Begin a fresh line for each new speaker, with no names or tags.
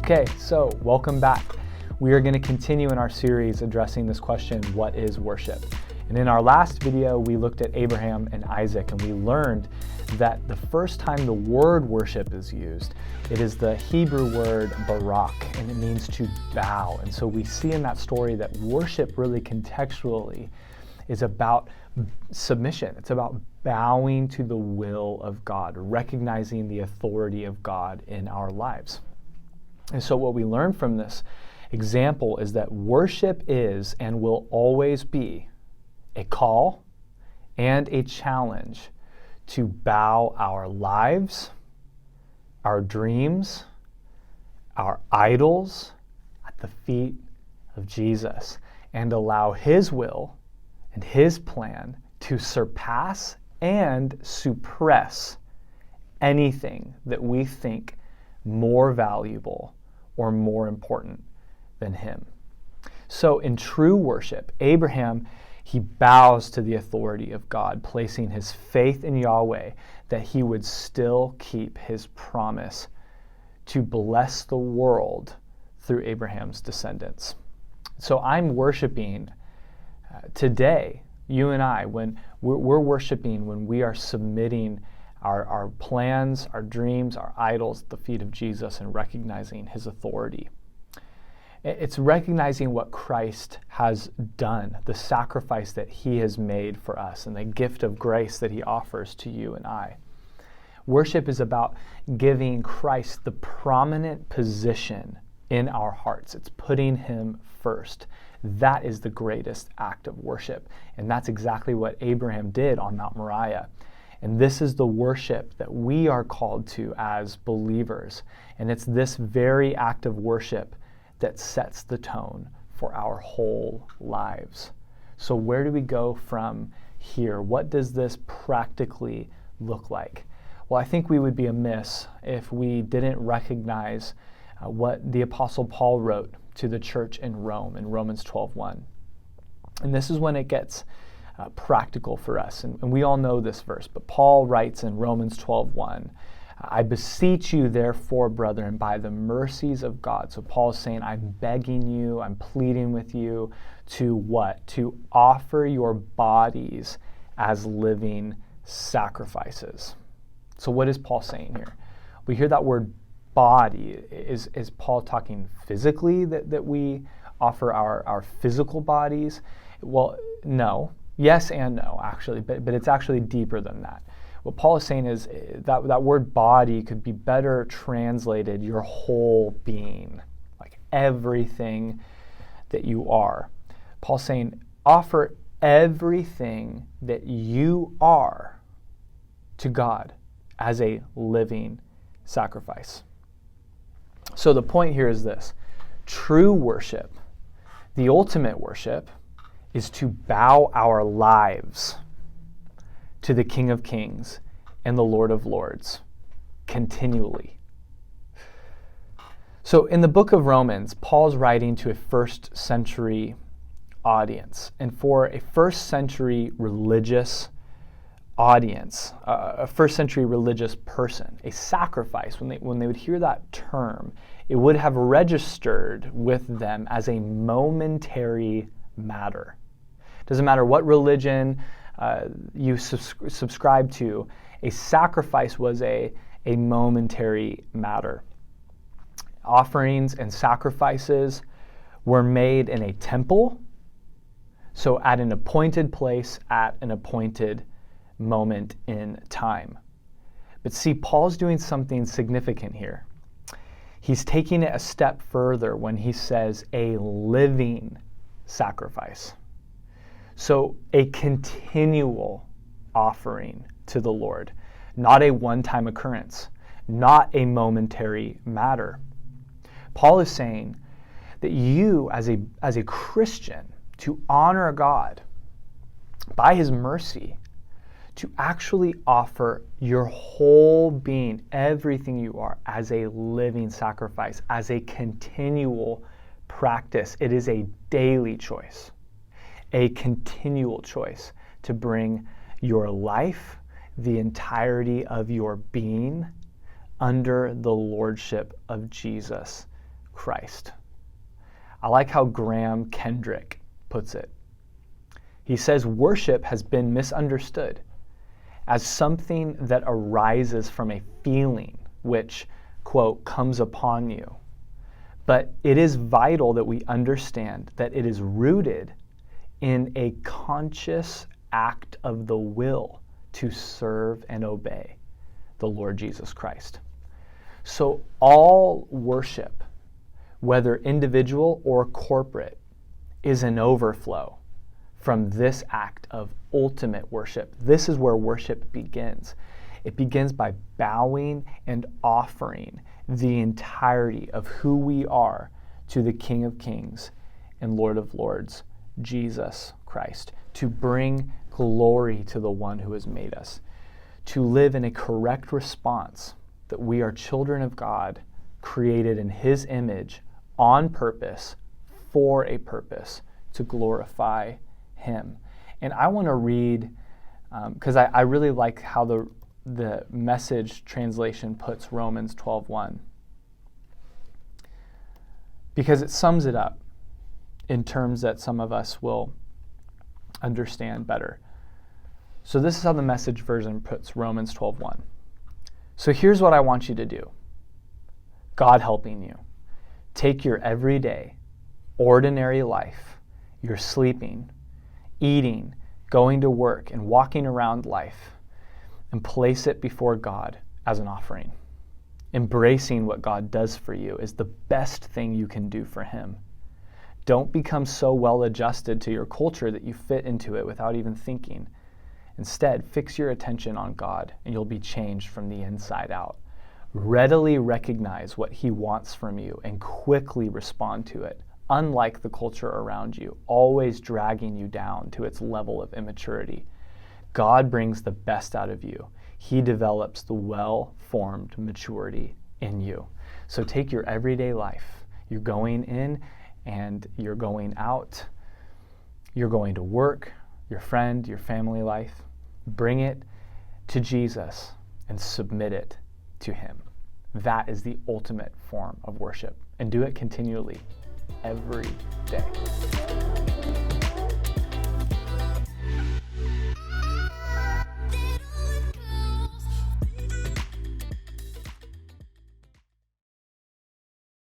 Okay, so welcome back. We are going to continue in our series addressing this question, what is worship? And in our last video, we looked at Abraham and Isaac, and we learned that the first time the word worship is used, it is the Hebrew word barak, and it means to bow. And so we see in that story that worship really contextually is about submission. It's about bowing to the will of God, recognizing the authority of God in our lives. And so what we learn from this example is that worship is and will always be a call and a challenge to bow our lives, our dreams, our idols at the feet of Jesus, and allow His will and His plan to surpass and suppress anything that we think more valuable or more important than Him. So in true worship, Abraham, he bows to the authority of God, placing his faith in Yahweh that He would still keep His promise to bless the world through Abraham's descendants. So I'm worshiping today, you and I, when we're worshiping, when we are submitting our plans, our dreams, our idols at the feet of Jesus and recognizing His authority. It's recognizing what Christ has done, the sacrifice that He has made for us, and the gift of grace that He offers to you and I. Worship is about giving Christ the prominent position in our hearts. It's putting Him first. That is the greatest act of worship. And that's exactly what Abraham did on Mount Moriah. And this is the worship that we are called to as believers. And it's this very act of worship that sets the tone for our whole lives. So where do we go from here? What does this practically look like? Well, I think we would be amiss if we didn't recognize what the Apostle Paul wrote to the church in Rome in Romans 12:1. And this is when it gets practical for us. And we all know this verse, but Paul writes in Romans 12:1, I beseech you, therefore, brethren, by the mercies of God. So Paul is saying, I'm begging you, I'm pleading with you to what? To offer your bodies as living sacrifices. So what is Paul saying here? We hear that word body. Is Paul talking physically that we offer our physical bodies? Well, no. Yes and no, actually, but it's actually deeper than that. What Paul is saying is that word body could be better translated your whole being, like everything that you are. Paul's saying, offer everything that you are to God as a living sacrifice. So the point here is this: true worship, the ultimate worship, is to bow our lives to the King of Kings and the Lord of Lords continually. So in the book of Romans, Paul's writing to a first century audience. And for a first century religious audience, a first century religious person, a sacrifice, when they would hear that term, it would have registered with them as a momentary matter. Doesn't matter what religion you subscribe to, a sacrifice was a momentary matter. Offerings and sacrifices were made in a temple, so at an appointed place, at an appointed moment in time. But see, Paul's doing something significant here. He's taking it a step further when he says a living sacrifice. So a continual offering to the Lord, not a one-time occurrence, not a momentary matter. Paul is saying that you, as a Christian, to honor God by His mercy, to actually offer your whole being, everything you are, as a living sacrifice, as a continual practice. It is a daily choice, a continual choice to bring your life, the entirety of your being, under the lordship of Jesus Christ. I like how Graham Kendrick puts it. He says, worship has been misunderstood as something that arises from a feeling which, quote, comes upon you. But it is vital that we understand that it is rooted in a conscious act of the will to serve and obey the Lord Jesus Christ. So all worship, whether individual or corporate, is an overflow from this act of ultimate worship. This is where worship begins. It begins by bowing and offering the entirety of who we are to the King of Kings and Lord of Lords, Jesus Christ, to bring glory to the one who has made us, to live in a correct response that we are children of God, created in His image, on purpose, for a purpose, to glorify Him. And I want to read, because I really like how the Message translation puts Romans 12:1, because it sums it up in terms that some of us will understand better. So this is how the Message version puts Romans 12:1. So here's what I want you to do. God helping you. Take your everyday, ordinary life, your sleeping, eating, going to work, and walking around life, and place it before God as an offering. Embracing what God does for you is the best thing you can do for Him. Don't become so well adjusted to your culture that you fit into it without even thinking. Instead, fix your attention on God, and you'll be changed from the inside out. Readily recognize what He wants from you and quickly respond to it, unlike the culture around you, always dragging you down to its level of immaturity. God brings the best out of you. He develops the well-formed maturity in you. So take your everyday life. You're going in and you're going out. You're going to work, your friend, your family life. Bring it to Jesus and submit it to Him. That is the ultimate form of worship. And do it continually, every day.